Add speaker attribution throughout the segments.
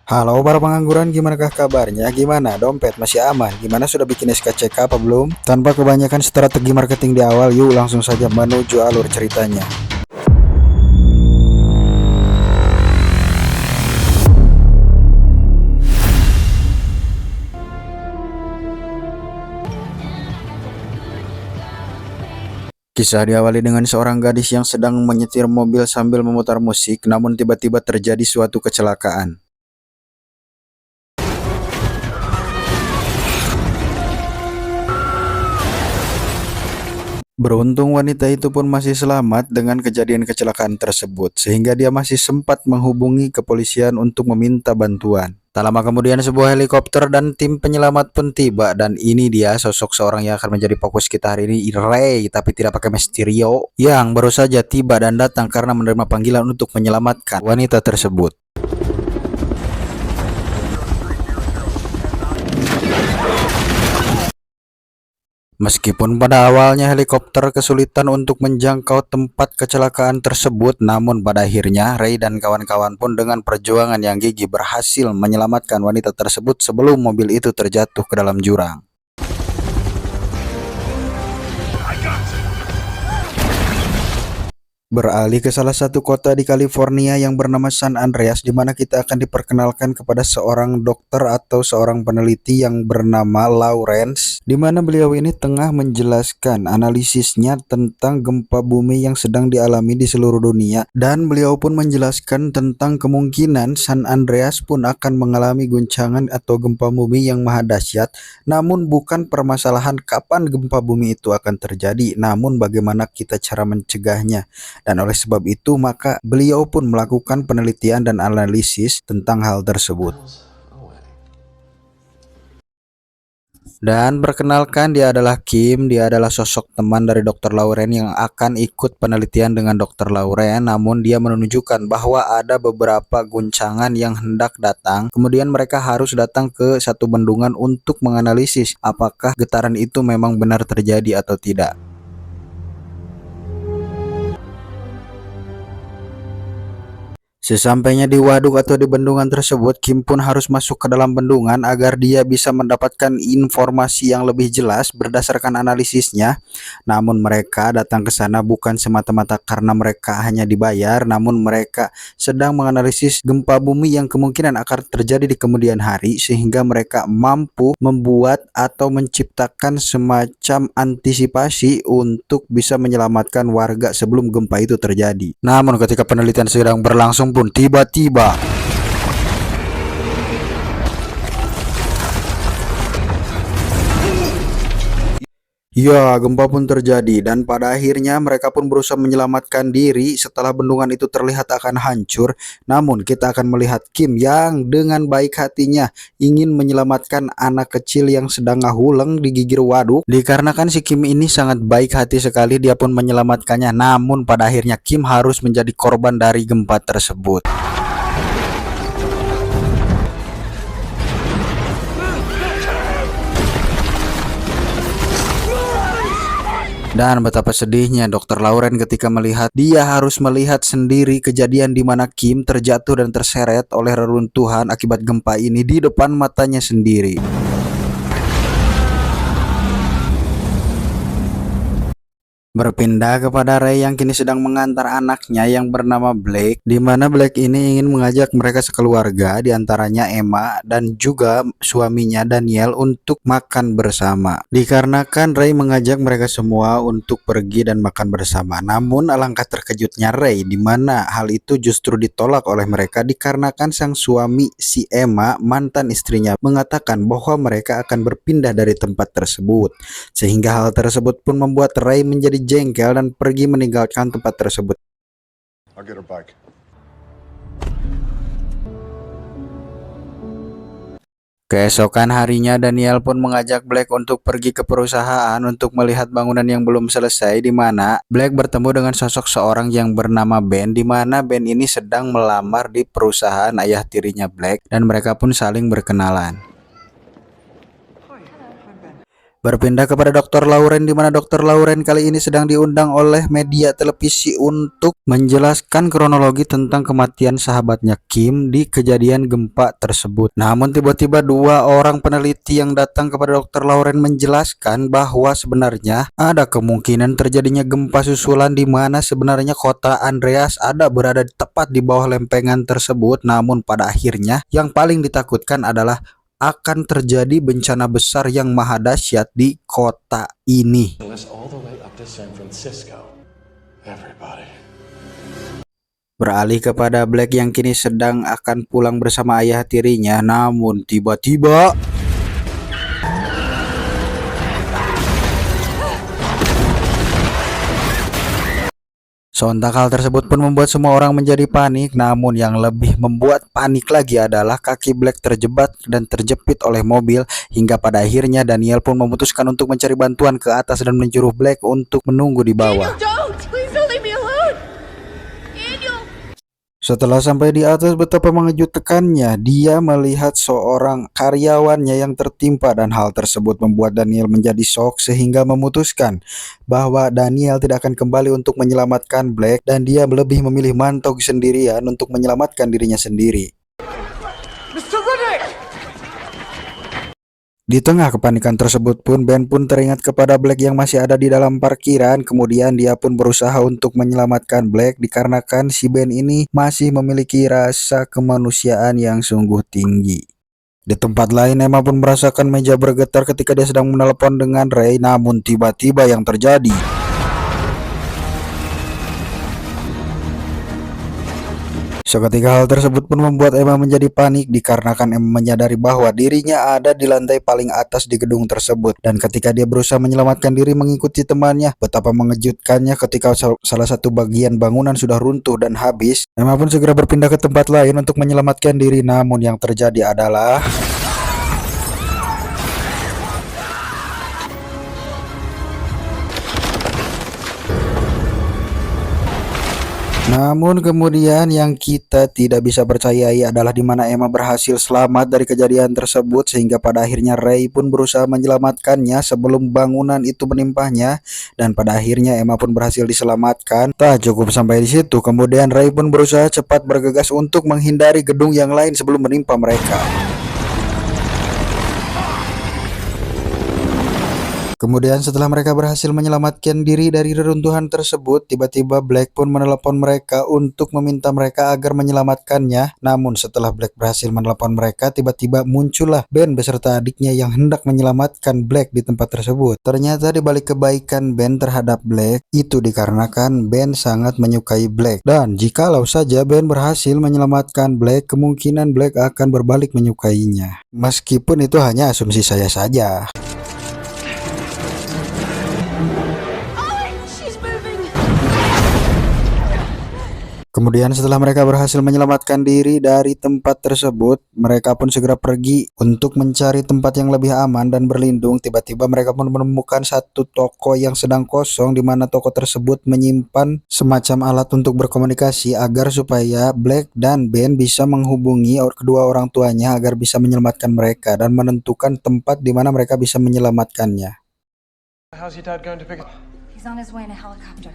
Speaker 1: Halo para pengangguran, gimanakah kabarnya? Gimana dompet masih aman? Gimana sudah bikin SKCK apa belum? Tanpa kebanyakan strategi marketing di awal, yuk langsung saja menuju alur ceritanya. Kisah diawali dengan seorang gadis yang sedang menyetir mobil sambil memutar musik, namun tiba-tiba terjadi suatu kecelakaan. Beruntung wanita itu pun masih selamat dengan kejadian kecelakaan tersebut, sehingga dia masih sempat menghubungi kepolisian untuk meminta bantuan. Tak lama kemudian sebuah helikopter dan tim penyelamat pun tiba, dan ini dia sosok seorang yang akan menjadi fokus kita hari ini, Ray, tapi tidak pakai Mysterio, yang baru saja tiba dan datang karena menerima panggilan untuk menyelamatkan wanita tersebut. Meskipun pada awalnya helikopter kesulitan untuk menjangkau tempat kecelakaan tersebut, namun pada akhirnya Ray dan kawan-kawan pun dengan perjuangan yang gigih berhasil menyelamatkan wanita tersebut sebelum mobil itu terjatuh ke dalam jurang. Beralih ke salah satu kota di California yang bernama San Andreas, di mana kita akan diperkenalkan kepada seorang dokter atau seorang peneliti yang bernama Lawrence, di mana beliau ini tengah menjelaskan analisisnya tentang gempa bumi yang sedang dialami di seluruh dunia, dan beliau pun menjelaskan tentang kemungkinan San Andreas pun akan mengalami guncangan atau gempa bumi yang maha dahsyat, namun bukan permasalahan kapan gempa bumi itu akan terjadi, namun bagaimana kita cara mencegahnya. Dan oleh sebab itu maka beliau pun melakukan penelitian dan analisis tentang hal tersebut. Dan perkenalkan, dia adalah Kim, dia adalah sosok teman dari Dr. Lauren yang akan ikut penelitian dengan Dr. Lauren, namun dia menunjukkan bahwa ada beberapa guncangan yang hendak datang. Kemudian mereka harus datang ke satu bendungan untuk menganalisis apakah getaran itu memang benar terjadi atau tidak. Sesampainya di waduk atau di bendungan tersebut, Kim pun harus masuk ke dalam bendungan agar dia bisa mendapatkan informasi yang lebih jelas berdasarkan analisisnya. Namun mereka datang ke sana bukan semata-mata karena mereka hanya dibayar, namun mereka sedang menganalisis gempa bumi yang kemungkinan akan terjadi di kemudian hari, sehingga mereka mampu membuat atau menciptakan semacam antisipasi untuk bisa menyelamatkan warga sebelum gempa itu terjadi. Namun ketika penelitian sedang berlangsung pun tiba-tiba ya, gempa pun terjadi dan pada akhirnya mereka pun berusaha menyelamatkan diri setelah bendungan itu terlihat akan hancur. Namun kita akan melihat Kim yang dengan baik hatinya ingin menyelamatkan anak kecil yang sedang ngahuleng di gigir waduk. Dikarenakan si Kim ini sangat baik hati sekali, dia pun menyelamatkannya. Namun pada akhirnya Kim harus menjadi korban dari gempa tersebut. Dan betapa sedihnya Dr. Lauren ketika melihat dia harus melihat sendiri kejadian di mana Kim terjatuh dan terseret oleh reruntuhan akibat gempa ini di depan matanya sendiri. Berpindah kepada Ray yang kini sedang mengantar anaknya yang bernama Blake, di mana Blake ini ingin mengajak mereka sekeluarga, diantaranya Emma dan juga suaminya Daniel untuk makan bersama. Dikarenakan Ray mengajak mereka semua untuk pergi dan makan bersama, namun alangkah terkejutnya Ray di mana hal itu justru ditolak oleh mereka dikarenakan sang suami si Emma, mantan istrinya, mengatakan bahwa mereka akan berpindah dari tempat tersebut. Sehingga hal tersebut pun membuat Ray menjadi jengkel dan pergi meninggalkan tempat tersebut. Keesokan harinya Daniel pun mengajak Black untuk pergi ke perusahaan untuk melihat bangunan yang belum selesai, di mana Black bertemu dengan sosok seorang yang bernama Ben, di mana Ben ini sedang melamar di perusahaan ayah tirinya Black dan mereka pun saling berkenalan. Berpindah kepada Dr. Lauren, di mana Dr. Lauren kali ini sedang diundang oleh media televisi untuk menjelaskan kronologi tentang kematian sahabatnya Kim di kejadian gempa tersebut. Namun tiba-tiba dua orang peneliti yang datang kepada Dr. Lauren menjelaskan bahwa sebenarnya ada kemungkinan terjadinya gempa susulan di mana sebenarnya kota Andreas ada berada tepat di bawah lempengan tersebut. Namun pada akhirnya yang paling ditakutkan adalah akan terjadi bencana besar yang maha dahsyat di kota ini. Beralih kepada Black yang kini sedang akan pulang bersama ayah tirinya, namun tiba-tiba sontak hal tersebut pun membuat semua orang menjadi panik. Namun yang lebih membuat panik lagi adalah kaki Black terjebak dan terjepit oleh mobil, hingga pada akhirnya Daniel pun memutuskan untuk mencari bantuan ke atas dan menyuruh Black untuk menunggu di bawah. Setelah sampai di atas, betapa mengejutkannya dia melihat seorang karyawannya yang tertimpa, dan hal tersebut membuat Daniel menjadi shock sehingga memutuskan bahwa Daniel tidak akan kembali untuk menyelamatkan Black dan dia lebih memilih mantog sendirian untuk menyelamatkan dirinya sendiri. Di tengah kepanikan tersebut pun Ben pun teringat kepada Black yang masih ada di dalam parkiran. Kemudian dia pun berusaha untuk menyelamatkan Black dikarenakan si Ben ini masih memiliki rasa kemanusiaan yang sungguh tinggi. Di tempat lain, Emma pun merasakan meja bergetar ketika dia sedang menelepon dengan Ray. Namun tiba-tiba yang terjadi, seketika hal tersebut pun membuat Emma menjadi panik dikarenakan Emma menyadari bahwa dirinya ada di lantai paling atas di gedung tersebut. Dan ketika dia berusaha menyelamatkan diri mengikuti temannya, betapa mengejutkannya ketika salah satu bagian bangunan sudah runtuh dan habis. Emma pun segera berpindah ke tempat lain untuk menyelamatkan diri. Namun yang terjadi adalah kemudian yang kita tidak bisa percayai adalah di mana Emma berhasil selamat dari kejadian tersebut, sehingga pada akhirnya Ray pun berusaha menyelamatkannya sebelum bangunan itu menimpanya, dan pada akhirnya Emma pun berhasil diselamatkan. Tak cukup sampai di situ, kemudian Ray pun berusaha cepat bergegas untuk menghindari gedung yang lain sebelum menimpa mereka. Kemudian setelah mereka berhasil menyelamatkan diri dari reruntuhan tersebut, tiba-tiba Black pun menelepon mereka untuk meminta mereka agar menyelamatkannya. Namun setelah Black berhasil menelepon mereka, tiba-tiba muncullah Ben beserta adiknya yang hendak menyelamatkan Black di tempat tersebut. Ternyata di balik kebaikan Ben terhadap Black itu dikarenakan Ben sangat menyukai Black. Dan jikalau saja Ben berhasil menyelamatkan Black, kemungkinan Black akan berbalik menyukainya. Meskipun itu hanya asumsi saya saja. Kemudian setelah mereka berhasil menyelamatkan diri dari tempat tersebut, mereka pun segera pergi untuk mencari tempat yang lebih aman dan berlindung. Tiba-tiba mereka pun menemukan satu toko yang sedang kosong, di mana toko tersebut menyimpan semacam alat untuk berkomunikasi agar supaya Black dan Ben bisa menghubungi kedua orang tuanya agar bisa menyelamatkan mereka dan menentukan tempat di mana mereka bisa menyelamatkannya.
Speaker 2: How's your dad going to pick up?
Speaker 3: He's on his way in a helicopter.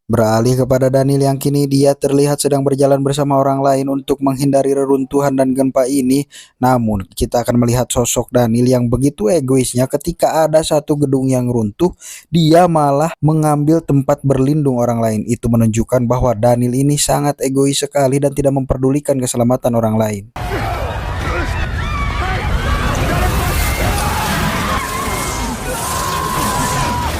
Speaker 1: Beralih kepada Daniel yang kini dia terlihat sedang berjalan bersama orang lain untuk menghindari reruntuhan dan gempa ini. Namun kita akan melihat sosok Daniel yang begitu egoisnya. Ketika ada satu gedung yang runtuh, dia malah mengambil tempat berlindung orang lain. Itu menunjukkan bahwa Daniel ini sangat egois sekali dan tidak memperdulikan keselamatan orang lain.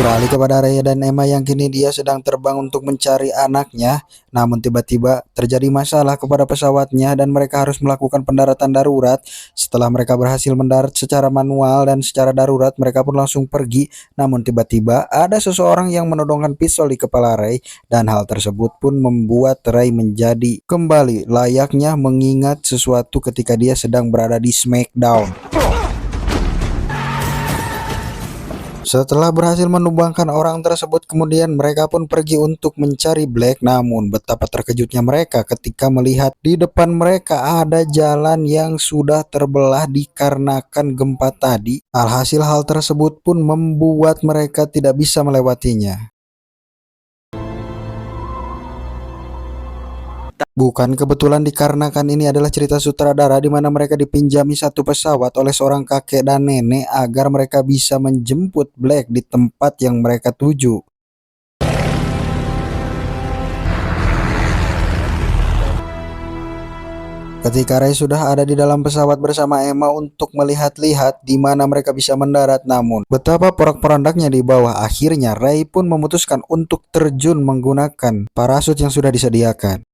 Speaker 1: Beralih kepada Ray dan Emma yang kini dia sedang terbang untuk mencari anaknya. Namun tiba-tiba terjadi masalah kepada pesawatnya dan mereka harus melakukan pendaratan darurat. Setelah mereka berhasil mendarat secara manual dan secara darurat, mereka pun langsung pergi. Namun tiba-tiba ada seseorang yang menodongkan pistol di kepala Ray, dan hal tersebut pun membuat Ray menjadi kembali layaknya mengingat sesuatu ketika dia sedang berada di Smackdown. Setelah berhasil menumbangkan orang tersebut, kemudian mereka pun pergi untuk mencari Black. Namun betapa terkejutnya mereka ketika melihat di depan mereka ada jalan yang sudah terbelah dikarenakan gempa tadi. Alhasil hal tersebut pun membuat mereka tidak bisa melewatinya. Bukan kebetulan dikarenakan ini adalah cerita sutradara di mana mereka dipinjami satu pesawat oleh seorang kakek dan nenek agar mereka bisa menjemput Black di tempat yang mereka tuju. Ketika Ray sudah ada di dalam pesawat bersama Emma untuk melihat-lihat di mana mereka bisa mendarat, namun betapa porak-porandaknya di bawah. Akhirnya Ray pun memutuskan untuk terjun menggunakan parasut yang sudah disediakan.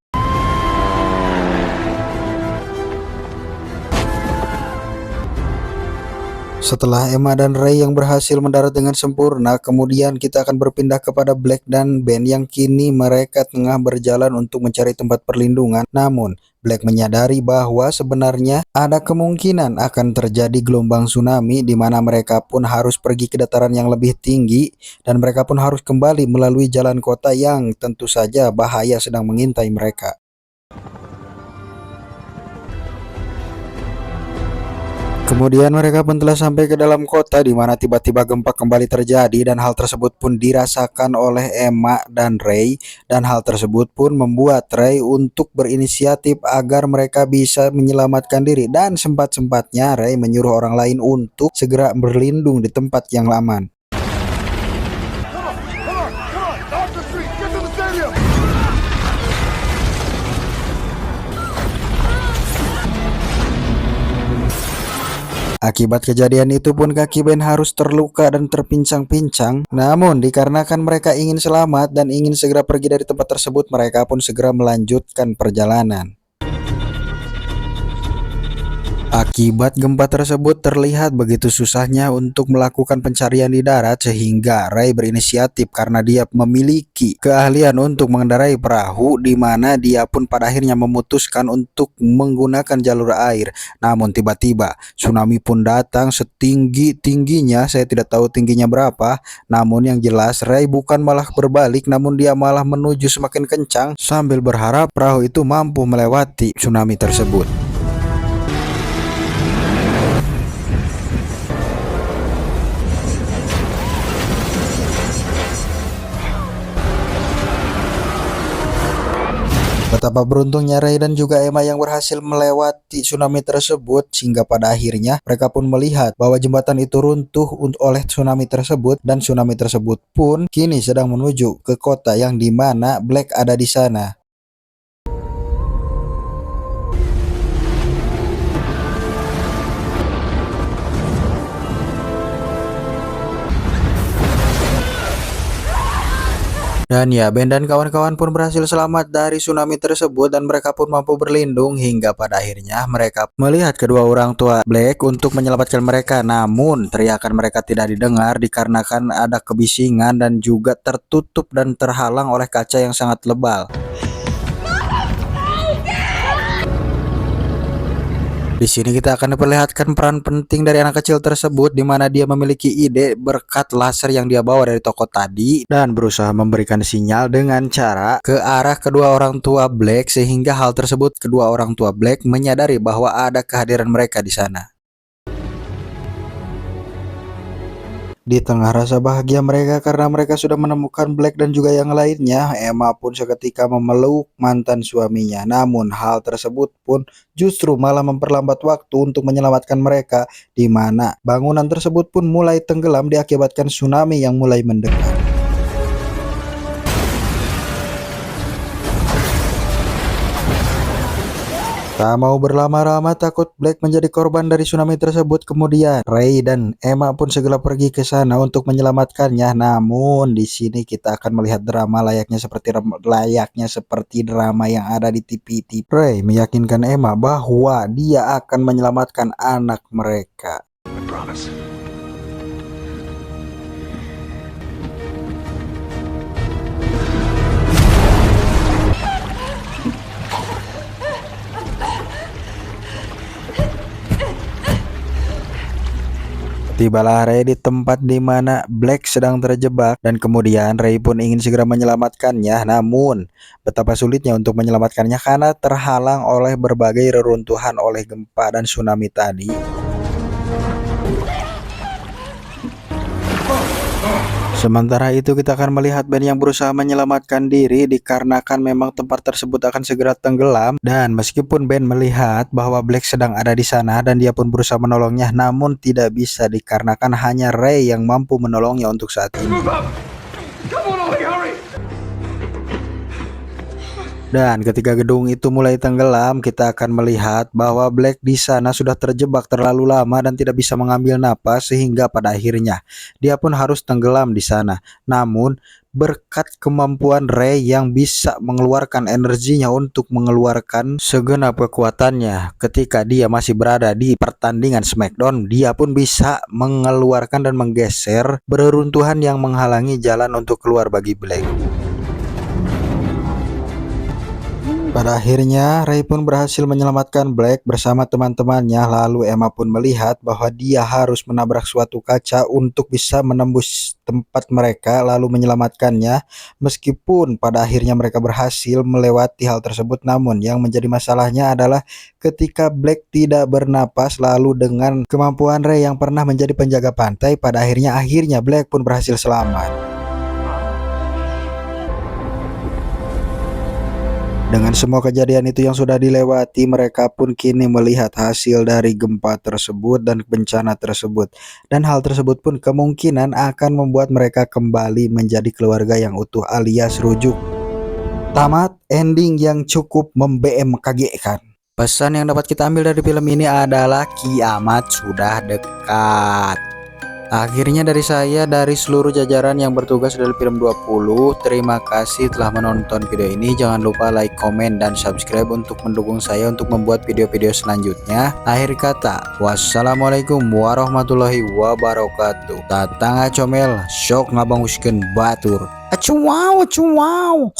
Speaker 1: Setelah Emma dan Ray yang berhasil mendarat dengan sempurna, kemudian kita akan berpindah kepada Black dan Ben yang kini mereka tengah berjalan untuk mencari tempat perlindungan. Namun, Black menyadari bahwa sebenarnya ada kemungkinan akan terjadi gelombang tsunami di mana mereka pun harus pergi ke dataran yang lebih tinggi dan mereka pun harus kembali melalui jalan kota yang tentu saja bahaya sedang mengintai mereka. Kemudian mereka pun telah sampai ke dalam kota di mana tiba-tiba gempa kembali terjadi dan hal tersebut pun dirasakan oleh Emma dan Ray, dan hal tersebut pun membuat Ray untuk berinisiatif agar mereka bisa menyelamatkan diri, dan sempat-sempatnya Ray menyuruh orang lain untuk segera berlindung di tempat yang aman. Akibat kejadian itu pun kaki Ben harus terluka dan terpincang-pincang. Namun dikarenakan mereka ingin selamat dan ingin segera pergi dari tempat tersebut, mereka pun segera melanjutkan perjalanan. Akibat gempa tersebut terlihat begitu susahnya untuk melakukan pencarian di darat sehingga Ray berinisiatif karena dia memiliki keahlian untuk mengendarai perahu, di mana dia pun pada akhirnya memutuskan untuk menggunakan jalur air. Namun tiba-tiba tsunami pun datang setinggi-tingginya, saya tidak tahu tingginya berapa, namun yang jelas Ray bukan malah berbalik namun dia malah menuju semakin kencang sambil berharap perahu itu mampu melewati tsunami tersebut. Betapa beruntungnya Ray dan juga Emma yang berhasil melewati tsunami tersebut, sehingga pada akhirnya mereka pun melihat bahwa jembatan itu runtuh oleh tsunami tersebut, dan tsunami tersebut pun kini sedang menuju ke kota yang dimana Black ada di sana. Dan ya, Ben dan kawan-kawan pun berhasil selamat dari tsunami tersebut dan mereka pun mampu berlindung hingga pada akhirnya mereka melihat kedua orang tua Black untuk menyelamatkan mereka. Namun teriakan mereka tidak didengar dikarenakan ada kebisingan dan juga tertutup dan terhalang oleh kaca yang sangat lebal. Di sini kita akan diperlihatkan peran penting dari anak kecil tersebut, di mana dia memiliki ide berkat laser yang dia bawa dari toko tadi dan berusaha memberikan sinyal dengan cara ke arah kedua orang tua Black, sehingga hal tersebut kedua orang tua Black menyadari bahwa ada kehadiran mereka di sana. Di tengah rasa bahagia mereka karena mereka sudah menemukan Black dan juga yang lainnya, Emma pun seketika memeluk mantan suaminya. Namun hal tersebut pun justru malah memperlambat waktu untuk menyelamatkan mereka, di mana bangunan tersebut pun mulai tenggelam diakibatkan tsunami yang mulai mendekat. Tak mau berlama-lama takut Black menjadi korban dari tsunami tersebut, kemudian Ray dan Emma pun segera pergi ke sana untuk menyelamatkannya. Namun di sini kita akan melihat drama layaknya seperti drama yang ada di TV. Ray meyakinkan Emma bahwa dia akan menyelamatkan anak mereka.
Speaker 2: I promise.
Speaker 1: Tibalah Ray di tempat di mana Black sedang terjebak dan kemudian Ray pun ingin segera menyelamatkannya. Namun betapa sulitnya untuk menyelamatkannya karena terhalang oleh berbagai reruntuhan oleh gempa dan tsunami tadi. Sementara itu kita akan melihat Ben yang berusaha menyelamatkan diri dikarenakan memang tempat tersebut akan segera tenggelam, dan meskipun Ben melihat bahwa Black sedang ada di sana dan dia pun berusaha menolongnya, namun tidak bisa dikarenakan hanya Ray yang mampu menolongnya untuk saat ini. Dan ketika gedung itu mulai tenggelam, kita akan melihat bahwa Black di sana sudah terjebak terlalu lama dan tidak bisa mengambil napas sehingga pada akhirnya dia pun harus tenggelam di sana. Namun berkat kemampuan Ray yang bisa mengeluarkan energinya untuk mengeluarkan segenap kekuatannya ketika dia masih berada di pertandingan Smackdown, dia pun bisa mengeluarkan dan menggeser beruntuhan yang menghalangi jalan untuk keluar bagi Black. Pada akhirnya Ray pun berhasil menyelamatkan Black bersama teman-temannya. Lalu Emma pun melihat bahwa dia harus menabrak suatu kaca untuk bisa menembus tempat mereka lalu menyelamatkannya. Meskipun pada akhirnya mereka berhasil melewati hal tersebut, namun yang menjadi masalahnya adalah ketika Black tidak bernapas, lalu dengan kemampuan Ray yang pernah menjadi penjaga pantai, pada akhirnya Black pun berhasil selamat. Dengan semua kejadian itu yang sudah dilewati, mereka pun kini melihat hasil dari gempa tersebut dan bencana tersebut. Dan hal tersebut pun kemungkinan akan membuat mereka kembali menjadi keluarga yang utuh alias rujuk. Tamat ending yang cukup membmkg-kan. Pesan yang dapat kita ambil dari film ini adalah kiamat sudah dekat. Akhirnya dari saya, dari seluruh jajaran yang bertugas dari film 20, terima kasih telah menonton video ini. Jangan lupa like, komen, dan subscribe untuk mendukung saya untuk membuat video-video selanjutnya. Akhir kata, wassalamualaikum warahmatullahi wabarakatuh. Tatang acomel, sok ngabanguskeun batur. Acuwau, acuwau.